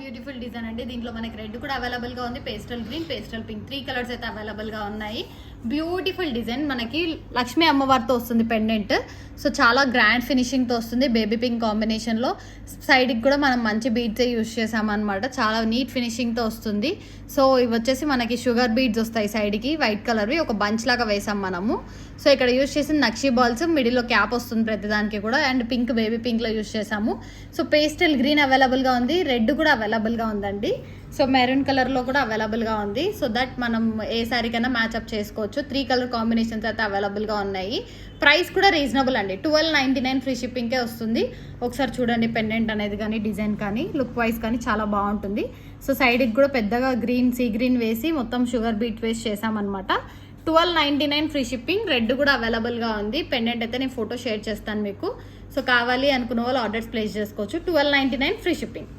Beautiful design అండి. దీంట్లో మనకి రెడ్ కూడా అవైలబుల్ గా ఉంది, pastel green, pastel pink, 3 colours అయితే అవైలబుల్ గా ఉన్నాయి. బ్యూటిఫుల్ డిజైన్, మనకి లక్ష్మీ అమ్మవారితో వస్తుంది పెండెంట్. సో చాలా గ్రాండ్ ఫినిషింగ్ తో వస్తుంది, బేబీ పింక్ కాంబినేషన్ లో. సైడ్ కి కూడా మనం మంచి బీడ్స్ యూస్ చేసామన్నమాట, చాలా నీట్ ఫినిషింగ్ తో వస్తుంది. సో ఇవి వచ్చేసి మనకి షుగర్ బీడ్స్ వస్తాయి సైడ్ కి, వైట్ కలర్వి ఒక బంచ్ లాగా వేసాం మనము. సో ఇక్కడ యూస్ చేసిన నక్షీ బాల్స్, మిడిల్ లో క్యాప్ వస్తుంది ప్రతి దానికి కూడా, అండ్ పింక్ బేబీ పింక్ లో యూస్ చేసాము. సో పేస్టల్ గ్రీన్ అవైలబుల్ గా ఉంది, రెడ్ కూడా అవైలబుల్ గా ఉందండి. సో మెరూన్ కలర్ లో కూడా అవైలబుల్ గా ఉంది. సో దట్ మనం ఏ సారీ కన్నా మ్యాచ్అప్ చేసుకోవచ్చు. 3 కలర్ కాంబినేషన్స్ అయితే అవైలబుల్ గా ఉన్నాయి. ప్రైస్ కూడా రీజనబుల్ అండి, 1299 ఫ్రీ షిప్పింగ్కే వస్తుంది. ఒకసారి చూడండి పెండెంట్ అనేది కానీ, డిజైన్ కానీ, లుక్ వైజ్ కానీ చాలా బాగుంటుంది. సో సైడ్కి కూడా పెద్దగా గ్రీన్, సీ గ్రీన్ వేసి మొత్తం షుగర్ బీట్ వేసి చేసామన్నమాట. 1299 ఫ్రీ షిప్పింగ్. రెడ్ కూడా అవైలబుల్ గా ఉంది. పెండెంట్ అయితే నేను ఫోటో షేర్ చేస్తాను మీకు. సో కావాలి అనుకున్న వాళ్ళు ఆర్డర్స్ ప్లేస్ చేసుకోవచ్చు. 1299 ఫ్రీ షిప్పింగ్.